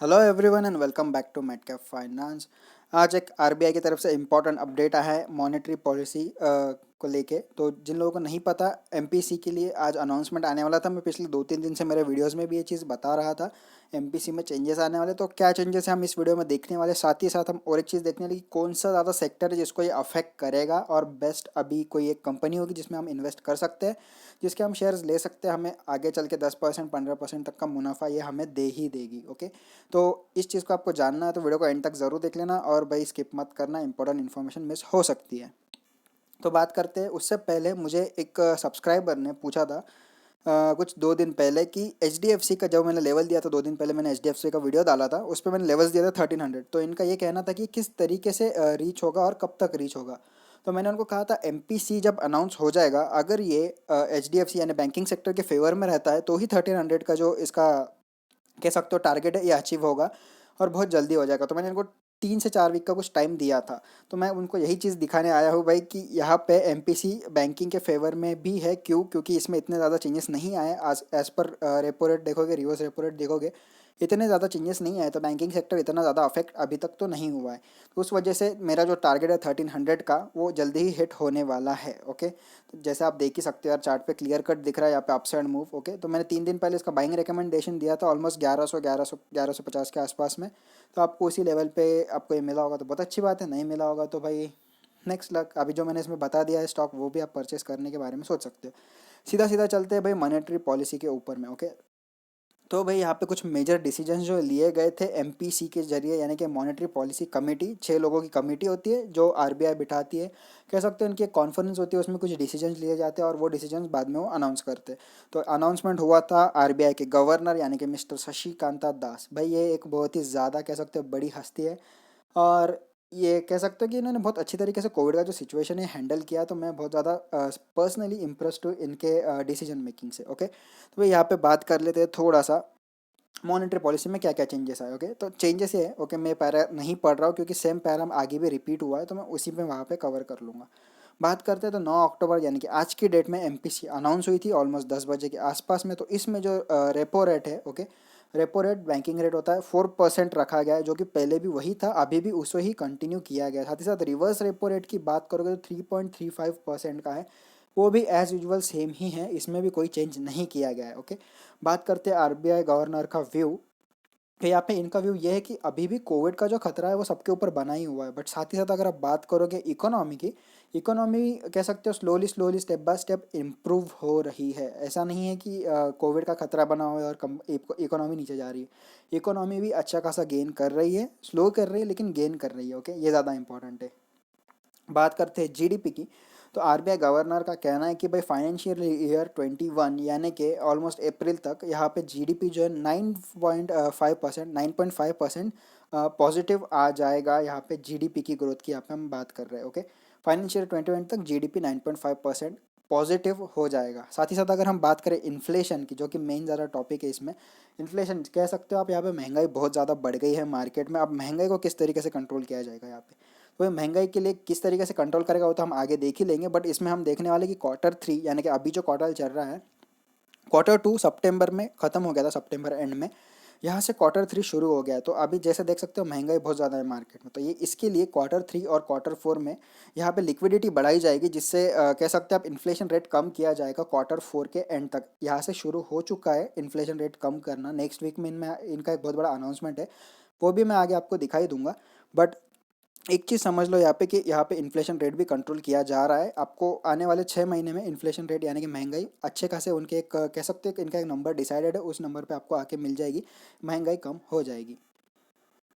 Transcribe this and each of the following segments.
Hello everyone and welcome back to Medcap finance. आज एक RBI की तरफ से इम्पोर्टेंट अपडेट आया है मॉनेटरी पॉलिसी को लेके। तो जिन लोगों को नहीं पता, एमपीसी के लिए आज अनाउंसमेंट आने वाला था। मैं पिछले 2-3 दिन से मेरे वीडियोस में भी ये चीज़ बता रहा था, एमपीसी में चेंजेस आने वाले। तो क्या चेंजेस है हम इस वीडियो में देखने वाले। साथ ही साथ हम और एक चीज़ देखने वाले कि कौन सा ज़्यादा सेक्टर है जिसको ये अफेक्ट करेगा, और बेस्ट अभी कोई एक कंपनी होगी जिसमें हम इन्वेस्ट कर सकते हैं, जिसके हम शेयर्स ले सकते हैं। हमें आगे चल के 10% 15% तक का मुनाफा ये हमें दे ही देगी। ओके, तो इस चीज़ को आपको जानना है तो वीडियो को एंड तक ज़रूर देख लेना, और भाई स्किप मत करना, इंपॉर्टेंट इन्फॉर्मेशन मिस हो सकती है। तो बात करते हैं, उससे पहले मुझे एक सब्सक्राइबर ने पूछा था कुछ 2 दिन पहले कि एच डी एफ सी का, जब मैंने लेवल दिया था 2 दिन पहले, मैंने एच डी एफ सी का वीडियो डाला था, उस पर मैंने लेवल्स दिया था 1300। तो इनका ये कहना था कि किस तरीके से रीच होगा और कब तक रीच होगा। तो मैंने उनको कहा था एम पी सी जब अनाउंस हो जाएगा, अगर ये एच डी एफ सी यानी बैंकिंग सेक्टर के फेवर में रहता है, तो ही 1300 का जो इसका कह सकते हो टारगेट है ये अचीव होगा, और बहुत जल्दी हो जाएगा। तो मैंने इनको 3 से 4 वीक का कुछ टाइम दिया था। तो मैं उनको यही चीज़ दिखाने आया हूँ भाई कि यहाँ पे एमपीसी बैंकिंग के फेवर में भी है। क्यों? क्योंकि इसमें इतने ज़्यादा चेंजेस नहीं आए। आज एज पर रेपो रेट देखोगे, रिवर्स रेपो रेट देखोगे, इतने ज़्यादा चेंजेस नहीं आए। तो बैंकिंग सेक्टर इतना ज़्यादा अफेक्ट अभी तक तो नहीं हुआ है। तो उस वजह से मेरा जो टारगेट है 1300 का, वो जल्दी ही हिट होने वाला है। ओके, तो जैसे आप देख ही सकते हो यार, चार्ट पे क्लियर कट दिख रहा है यहाँ पे अप साइड मूव। ओके, तो मैंने 3 दिन पहले इसका बाइंग रिकमेंडेशन दिया था ऑलमोस्ट 1150 के आसपास में। तो आपको उसी लेवल पे आपको ये मिला होगा तो बहुत अच्छी बात है, नहीं मिला होगा तो भाई नेक्स्ट लक। अभी जो मैंने इसमें बता दिया है स्टॉक, वो भी आप परचेस करने के बारे में सोच सकते हो। सीधा सीधा चलते हैं भाई मॉनेटरी पॉलिसी के ऊपर में। ओके, तो भाई यहाँ पे कुछ मेजर डिसीजंस जो लिए गए थे एमपीसी के जरिए, यानी कि मॉनेटरी पॉलिसी कमेटी, 6 लोगों की कमेटी होती है जो आरबीआई बिठाती है। कह सकते हैं उनकी एक कॉन्फ्रेंस होती है, उसमें कुछ डिसीजंस लिए जाते हैं और वो डिसीजंस बाद में वो अनाउंस करते हैं। तो अनाउंसमेंट हुआ था आरबीआई के गवर्नर यानी कि मिस्टर शशिकांता दास। भाई ये एक बहुत ही ज़्यादा कह सकते हो बड़ी हस्ती है, और ये कह सकते हो कि इन्होंने बहुत अच्छी तरीके से कोविड का जो सिचुएशन है हैंडल किया। तो मैं बहुत ज़्यादा पर्सनली इम्प्रेस्ड हूँ इनके डिसीजन मेकिंग से। ओके, तो भाई यहाँ पे बात कर लेते हैं थोड़ा सा मॉनेटरी पॉलिसी में क्या क्या चेंजेस आए। ओके, तो चेंजेस ये है, ओके मैं पैरा नहीं पढ़ रहा हूँ क्योंकि सेम पैरा आगे भी रिपीट हुआ है, तो मैं उसी में वहाँ पे कवर कर लूँगा। बात करते हैं तो 9 अक्टूबर यानी कि आज की डेट में एमपीसी अनाउंस हुई थी ऑलमोस्ट 10 बजे के आसपास में। तो इसमें जो रेपो रेट है, okay, repo rate banking rate होता है 4% रखा गया है, जो कि पहले भी वही था, अभी भी उसे ही कंटिन्यू किया गया है। साथ ही साथ रिवर्स रेपो रेट की बात करोगे तो 3.35% का है, वो भी एज यूजुअल सेम ही है, इसमें भी कोई चेंज नहीं किया गया है। ओके, बात करते हैं आरबीआई गवर्नर का व्यू। कि यहाँ पे इनका व्यू ये है कि अभी भी कोविड का जो खतरा है वो सबके ऊपर बना ही हुआ है, बट साथ ही साथ अगर आप बात करोगे इकोनॉमी की, इकोनॉमी कह सकते हो slowly slowly step by step improve हो रही है। ऐसा नहीं है कि कोविड का खतरा बना हुआ है और इकोनॉमी नीचे जा रही है। इकोनॉमी भी अच्छा खासा गेन कर रही है, स्लो कर रही है लेकिन गेन कर रही है। ओके, ये ज़्यादा इंपॉर्टेंट है। बात करते हैं जीडीपी की, तो आरबीआई गवर्नर का कहना है कि भाई फाइनेंशियल ईयर 21 यानी कि ऑलमोस्ट अप्रैल तक यहाँ पे जीडीपी जो है 9.5% पॉजिटिव आ जाएगा। यहाँ पे जीडीपी की ग्रोथ की यहाँ पे हम बात कर रहे हैं। ओके, फाइनेंशियल 21 तक जीडीपी 9.5% पॉजिटिव हो जाएगा। साथ ही साथ अगर हम बात करें इन्फ्लेशन की, जो कि मेन ज़्यादा टॉपिक है इसमें, इन्फ्लेशन कह सकते हो आप, यहाँ पे महंगाई बहुत ज़्यादा बढ़ गई है मार्केट में। अब महंगाई को किस तरीके से कंट्रोल किया जाएगा यहाँ पे, तो ये महंगाई के लिए किस तरीके से कंट्रोल करेगा वो तो हम आगे देख ही लेंगे। बट इसमें हम देखने वाले कि क्वार्टर 3 यानी कि अभी जो क्वार्टर चल रहा है, क्वार्टर 2 सितंबर में ख़त्म हो गया था, सितंबर एंड में। यहाँ से क्वार्टर 3 शुरू हो गया है। तो अभी जैसे देख सकते हो महंगाई बहुत ज़्यादा है मार्केट में, तो ये इसके लिए क्वार्टर 3 और क्वार्टर 4 में यहाँ पे लिक्विडिटी बढ़ाई जाएगी, जिससे कह सकते हैं आप इन्फ्लेशन रेट कम किया जाएगा। क्वार्टर 4 के एंड तक यहाँ से शुरू हो चुका है इन्फ्लेशन रेट कम करना। नेक्स्ट वीक में इनमें इनका एक बहुत बड़ा अनाउंसमेंट है, वो भी मैं आगे आपको दिखाई दूंगा। बट एक चीज़ समझ लो यहाँ पे कि यहाँ पे इन्फ्लेशन रेट भी कंट्रोल किया जा रहा है। आपको आने वाले 6 महीने में इन्फ्लेशन रेट यानी कि महंगाई अच्छे खासे, उनके एक कह सकते हैं कि इनका एक नंबर डिसाइडेड है, उस नंबर पे आपको आके मिल जाएगी, महंगाई कम हो जाएगी।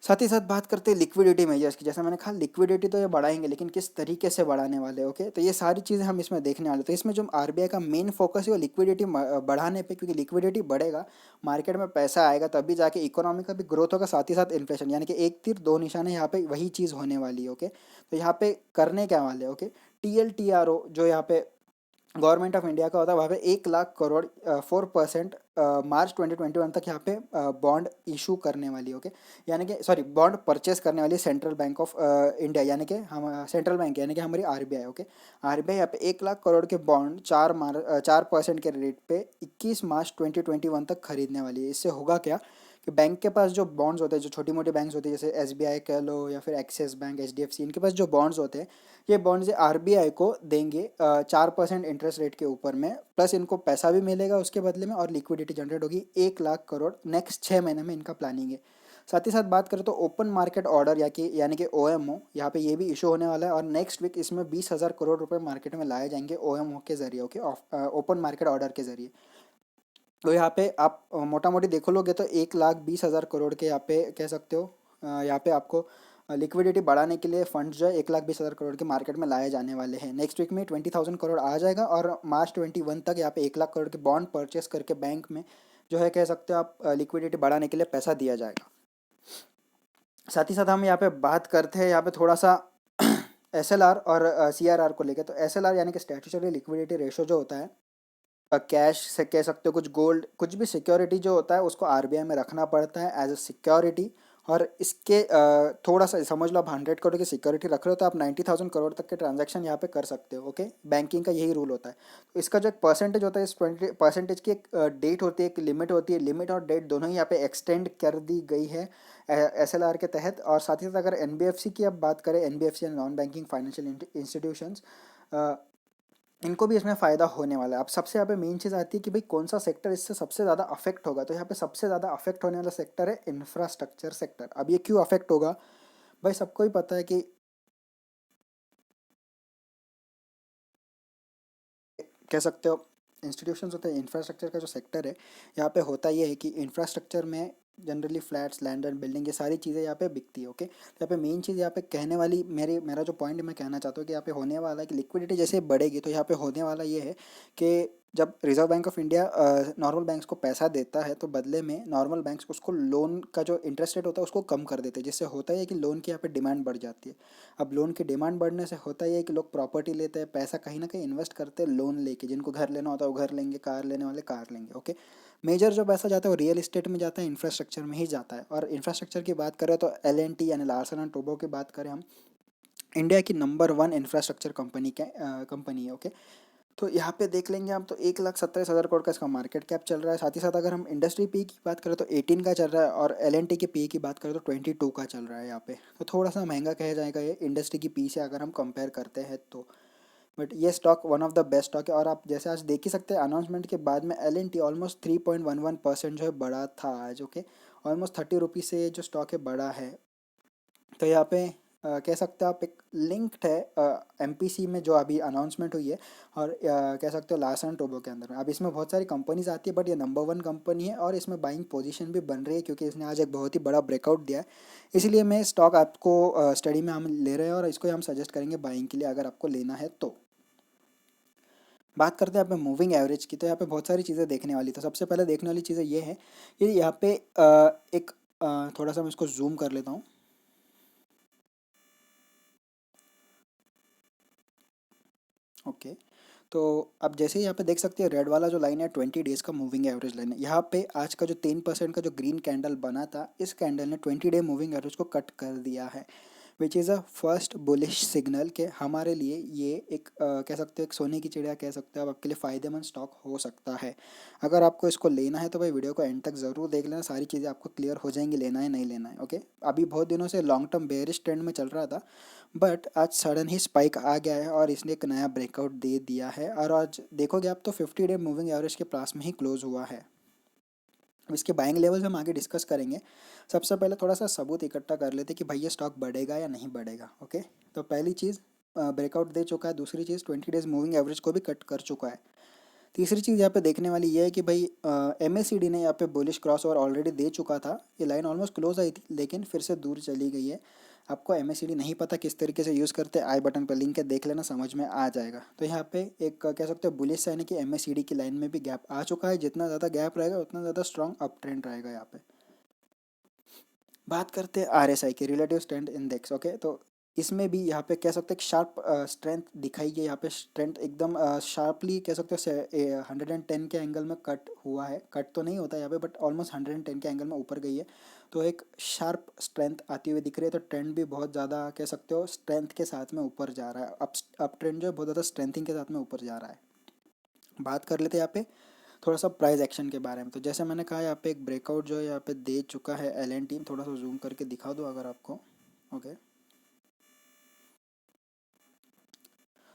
साथ ही साथ बात करते हैं लिक्विडिटी मेजर्स की। जैसे मैंने कहा लिक्विडिटी तो ये बढ़ाएंगे, लेकिन किस तरीके से बढ़ाने वाले। ओके, तो ये सारी चीज़ें हम इसमें देखने वाले। तो इसमें जो आरबीआई का मेन फोकस है वो लिक्विडिटी बढ़ाने पे, क्योंकि लिक्विडिटी बढ़ेगा, मार्केट में पैसा आएगा, तभी जाके इकोनॉमी का भी ग्रोथ होगा, साथ ही साथ इन्फ्लेशन, यानी कि एक तीर दो निशाने यहाँ पे वही चीज़ होने वाली है। ओके, तो यहाँ पे करने क्या वाले। ओके, टीएलटीआरओ जो यहाँ पे गवर्नमेंट ऑफ इंडिया का होता है, वहाँ पे 1 लाख करोड़ 4% मार्च 2021 तक यहाँ पे बॉन्ड इशू करने वाली। ओके, यानी कि सॉरी, बॉन्ड परचेस करने वाली सेंट्रल बैंक ऑफ इंडिया, यानी कि हम सेंट्रल बैंक यानी कि हमारी आरबीआई। ओके, आरबीआई यहाँ पे 1 लाख करोड़ के बॉन्ड 4% के रेट पे 21 मार्च 2021 तक खरीदने वाली है। इससे होगा क्या कि बैंक के पास जो बॉन्ड्स होते हैं, जो छोटी मोटी बैंक्स होती है जैसे एसबीआई कह लो या फिर एक्सिस बैंक, एचडीएफसी, इनके पास जो बॉन्ड्स होते हैं, ये बॉन्ड्स आरबीआई को देंगे 4% इंटरेस्ट रेट के ऊपर में, प्लस इनको पैसा भी मिलेगा उसके बदले में और लिक्विडिटी जनरेट होगी 1 लाख करोड़ नेक्स्ट 6 महीने में, इनका प्लानिंग है। साथ ही साथ बात करें तो ओपन मार्केट ऑर्डर यानी कि ओएमओ यहाँ पे ये भी इशू होने वाला है, और नेक्स्ट वीक इसमें 20,000 करोड़ रुपए मार्केट में लाए जाएंगे ओएमओ के जरिए, ओके, ओपन मार्केट ऑर्डर के जरिए। तो यहाँ पे आप मोटा मोटी देखो लोगे तो 1,20,000 करोड़ के यहाँ पे कह सकते हो, यहाँ पे आपको लिक्विडिटी बढ़ाने के लिए फंड्स जो है 1,20,000 करोड़ के मार्केट में लाए जाने वाले हैं। नेक्स्ट वीक में 20,000 करोड़ आ जाएगा, और मार्च 21 तक यहाँ पे 1 लाख करोड़ के बॉन्ड परचेस करके बैंक में जो है कह सकते हो आप लिक्विडिटी बढ़ाने के लिए पैसा दिया जाएगा। साथ ही साथ हम यहाँ पे बात करते हैं यहाँ पे थोड़ा सा एसएलआर और सीआरआर को लेके। तो एसएलआर यानी कि स्टैट्यूटरी लिक्विडिटी रेशो जो होता है, कैश से कह सकते हो, कुछ गोल्ड, कुछ भी सिक्योरिटी जो होता है उसको आरबीआई में रखना पड़ता है एज अ सिक्योरिटी। और इसके थोड़ा सा समझ लो, आप 100 करोड़ की सिक्योरिटी रख रहे हो तो आप 90,000 करोड़ तक के ट्रांजैक्शन यहाँ पे कर सकते हो, ओके। बैंकिंग का यही रूल होता है। तो इसका जो एक परसेंटेज होता है, इस 20% की एक डेट होती है, एक लिमिट होती है, लिमिट और डेट दोनों ही यहाँ पे एक्सटेंड कर दी गई है एसएलआर के तहत। और साथ ही साथ अगर एनबीएफसी की अब बात करें, NBFC and non banking financial institutions, इनको भी इसमें फ़ायदा होने वाला है। अब सबसे यहाँ पे मेन चीज़ आती है कि भाई कौन सा सेक्टर इससे सबसे ज़्यादा अफेक्ट होगा। तो यहाँ पे सबसे ज़्यादा अफेक्ट होने वाला सेक्टर है इंफ्रास्ट्रक्चर सेक्टर। अब ये क्यों अफेक्ट होगा, भाई सबको ही पता है कि कह सकते हो इंस्टीट्यूशंस होते हैं, इंफ्रास्ट्रक्चर का जो सेक्टर है यहाँ पे होता ये है कि इंफ्रास्ट्रक्चर में generally flats, land and building, ये सारी चीज़ें यहाँ पे बिकती है, ओके। तो यहाँ पे मेन चीज़ यहाँ पे कहने वाली, मेरा जो पॉइंट मैं कहना चाहता हूँ कि यहाँ पे होने वाला है कि लिक्विडिटी जैसे बढ़ेगी तो यहाँ पे होने वाला ये है कि जब reserve bank of India normal banks को पैसा देता है तो बदले में नॉर्मल बैंक्स उसको लोन का जो इंटरेस्ट रेट होता है उसको कम कर देते हैं, जिससे होता है कि लोन की यहाँ पे डिमांड बढ़ जाती है। अब लोन की डिमांड बढ़ने से होता ही है कि लोग प्रॉपर्टी लेते हैं, पैसा कहीं ना कहीं इन्वेस्ट करते हैं लोन लेके, जिनको घर लेना होता है वो घर लेंगे, कार लेने वाले कार लेंगे, ओके। मेजर जो पैसा जाता है वो रियल इस्टेट में जाता है, इंफ्रास्ट्रक्चर में ही जाता है। और इंफ्रास्ट्रक्चर की बात करें तो एल यानी लार्सन एंड टोब्रो की बात करें हम, इंडिया की नंबर 1 इंफ्रास्ट्रक्चर कंपनी है, ओके। तो यहाँ पे देख लेंगे हम तो 1,27,000 करोड़ का इसका मार्केट कैप चल रहा है। साथ ही साथ अगर हम इंडस्ट्री पी की बात करें तो 18 का चल रहा है, और एल की पी की बात करें तो 22 का चल रहा है यहाँ पे। तो थोड़ा सा महंगा कहा जाएगा ये इंडस्ट्री की पी से अगर हम कंपेयर करते हैं तो। बट ये stock one of the best stock है। और आप जैसे आज देख ही सकते हैं अनाउंसमेंट के बाद में एल ऑलमोस्ट 3.11% जो है बढ़ा था आज, ओके। ऑलमोस्ट 30 रुपीज़ से ये जो स्टॉक है बढ़ा है। तो यहाँ पे कह सकते हो आप एक लिंक्ड है एमपीसी में जो अभी अनाउंसमेंट हुई है, और कह सकते हो लार्सन टोब्रो के अंदर में। अब इसमें बहुत सारी कंपनीज आती है बट ये नंबर 1 कंपनी है, और इसमें बाइंग पोजीशन भी बन रही है क्योंकि इसने आज एक बहुत ही बड़ा ब्रेकआउट दिया है। इसलिए मैं स्टॉक आपको स्टडी में हम ले रहे हैं और इसको हम सजेस्ट करेंगे बाइंग के लिए अगर आपको लेना है तो। बात करते हैं यहाँ पे मूविंग एवरेज की। तो यहाँ पे बहुत सारी चीज़ें देखने वाली। तो सबसे पहले देखने वाली चीज़ें ये है कि यहाँ पे एक थोड़ा सा मैं इसको जूम कर लेता हूँ, ओके। तो अब जैसे ही यहाँ पे देख सकते हैं रेड वाला जो लाइन है 20 डेज़ का मूविंग एवरेज लाइन है। यहाँ पे आज का जो 3% का जो ग्रीन कैंडल बना था, इस कैंडल ने 20 डे मूविंग एवरेज को कट कर दिया है, which is a first bullish signal के हमारे लिए ये एक कह सकते हो एक सोने की चिड़िया कह सकते हो, अब आपके लिए फ़ायदेमंद स्टॉक हो सकता है। अगर आपको इसको लेना है तो भाई वीडियो को एंड तक ज़रूर देख लेना, सारी चीज़ें आपको क्लियर हो जाएंगी लेना है नहीं लेना है, ओके। अभी बहुत दिनों से लॉन्ग टर्म बेयरिश ट्रेंड में चल रहा था, बट आज सडन ही स्पाइक आ गया है और इसने एक नया ब्रेकआउट दे दिया है। और आज देखोगे आप तो 50 डे मूविंग एवरेज के पास में ही क्लोज हुआ है। अब इसके बाइंग लेवल्स हम आगे डिस्कस करेंगे। सबसे पहले थोड़ा सा सबूत इकट्ठा कर लेते हैं कि भाई ये स्टॉक बढ़ेगा या नहीं बढ़ेगा, ओके। तो पहली चीज़ ब्रेकआउट दे चुका है, दूसरी चीज़ 20 डेज़ मूविंग एवरेज को भी कट कर चुका है। तीसरी चीज़ यहाँ पे देखने वाली ये है कि भाई एम ने यहाँ पे बुलिश क्रॉस ओवर ऑलरेडी दे चुका था, ये लाइन ऑलमोस्ट क्लोज आई थी लेकिन फिर से दूर चली गई है। आपको एम नहीं पता किस तरीके से यूज़ करते हैं, आई बटन पर लिंक है देख लेना, समझ में आ जाएगा। तो यहाँ पे एक कह सकते हो बुलिश साइन है कि एम की लाइन में भी गैप आ चुका है, जितना ज़्यादा गैप रहेगा उतना ज़्यादा स्ट्रॉन्ग अप ट्रेंड रहेगा यहाँ पे। बात करते हैं आरएसआई की, रिलेटिव स्ट्रेंथ इंडेक्स, ओके। तो इसमें भी यहाँ पे कह सकते हैं शार्प स्ट्रेंथ दिखाई है, यहाँ पे स्ट्रेंथ एकदम शार्पली कह सकते हो 110 के एंगल में कट हुआ है, कट तो नहीं होता यहाँ पे बट ऑलमोस्ट 110 के एंगल में ऊपर गई है। तो एक शार्प स्ट्रेंथ आती हुई दिख रही है। तो ट्रेंड भी बहुत ज़्यादा कह सकते हो स्ट्रेंथ के साथ में ऊपर जा रहा है, अप ट्रेंड जो है बहुत ज़्यादा स्ट्रेंथिंग के साथ में ऊपर जा रहा है। बात कर लेते हैं यहाँ पे थोड़ा सा प्राइस एक्शन के बारे में। तो जैसे मैंने कहा यहाँ पे एक ब्रेकआउट जो है यहाँ पे दे चुका है एल थोड़ा सा जूम करके दिखा दो अगर आपको। ओके,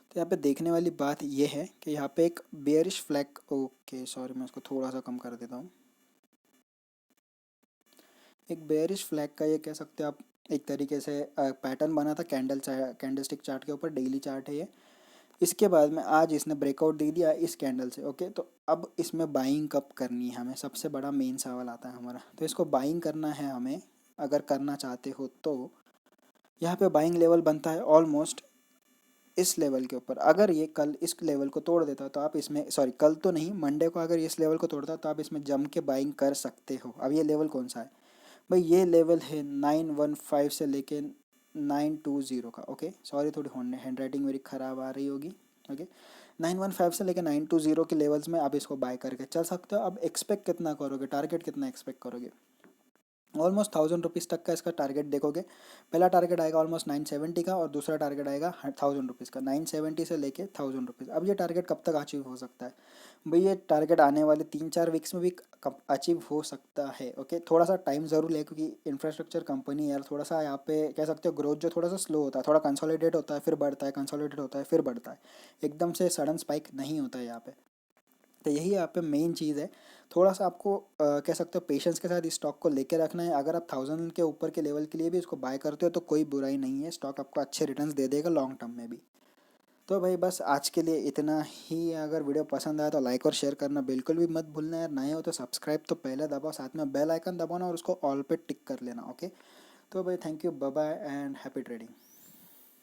तो यहाँ पे देखने वाली बात ये है कि यहाँ पे एक बेयरिश फ्लैग, ओके सॉरी मैं इसको थोड़ा सा कम कर देता हूँ। एक बेयरिश फ्लैग का ये कह सकते हो आप एक तरीके से पैटर्न बना था कैंडलस्टिक चार्ट के ऊपर, डेली चार्ट है ये। इसके बाद में आज इसने ब्रेकआउट दे दिया इस कैंडल से। ओके, तो अब इसमें बाइंग कब करनी है हमें, सबसे बड़ा मेन सवाल आता है हमारा। तो इसको बाइंग करना है हमें, अगर करना चाहते हो तो यहाँ पे बाइंग लेवल बनता है ऑलमोस्ट इस लेवल के ऊपर। अगर ये कल इस लेवल को तोड़ देता तो आप इसमें, सॉरी कल तो नहीं, मंडे को अगर इस लेवल को तोड़ता तो आप इसमें जम के बाइंग कर सकते हो। अब ये लेवल कौन सा है भाई, ये लेवल है 915 से लेके 920 का। ओके सॉरी, थोड़ी हैंड राइटिंग मेरी ख़राब आ रही होगी। ओके, 915 से लेके 920 के लेवल्स में आप इसको बाय करके चल सकते हो। अब एक्सपेक्ट कितना करोगे, टारगेट कितना एक्सपेक्ट करोगे, ऑलमोस्ट 1000 रुपीज़ तक का इसका टारगेट देखोगे। पहला टारगेट आएगा ऑलमोस्ट 970 का और दूसरा टारगेट आएगा 1000 रुपीज़ का, 970 से लेके 1000 रुपीज़। अब ये टारगेट कब तक अचीव हो सकता है भाई, ये टारगेट आने वाले 3-4 वीक्स में भी अचीव हो सकता है। ओके, थोड़ा सा टाइम ज़रूर ले क्योंकि इंफ्रास्ट्रक्चर कंपनी यार, थोड़ा सा यहाँ पे कह सकते हो ग्रोथ जो थोड़ा सा स्लो होता है, थोड़ा कंसोलिडेट होता है फिर बढ़ता है, कंसोलिडेट होता है फिर बढ़ता है, एकदम से सडन स्पाइक नहीं होता है यहाँ पे। तो यही यहाँ पे मेन चीज़ है। थोड़ा सा आपको कह सकते हो पेशेंस के साथ इस स्टॉक को लेके रखना है। अगर आप 1000 के ऊपर के लेवल के लिए भी इसको बाय करते हो तो कोई बुराई नहीं है, स्टॉक आपको अच्छे रिटर्न्स दे देगा लॉन्ग टर्म में भी। तो भाई बस आज के लिए इतना ही। अगर वीडियो पसंद आया तो लाइक और शेयर करना बिल्कुल भी मत भूलना यार। नए हो तो सब्सक्राइब तो पहले दबाओ, साथ में बेल आइकन दबाना और उसको ऑल पे टिक कर लेना। ओके, तो भाई thank you, bye bye and happy trading.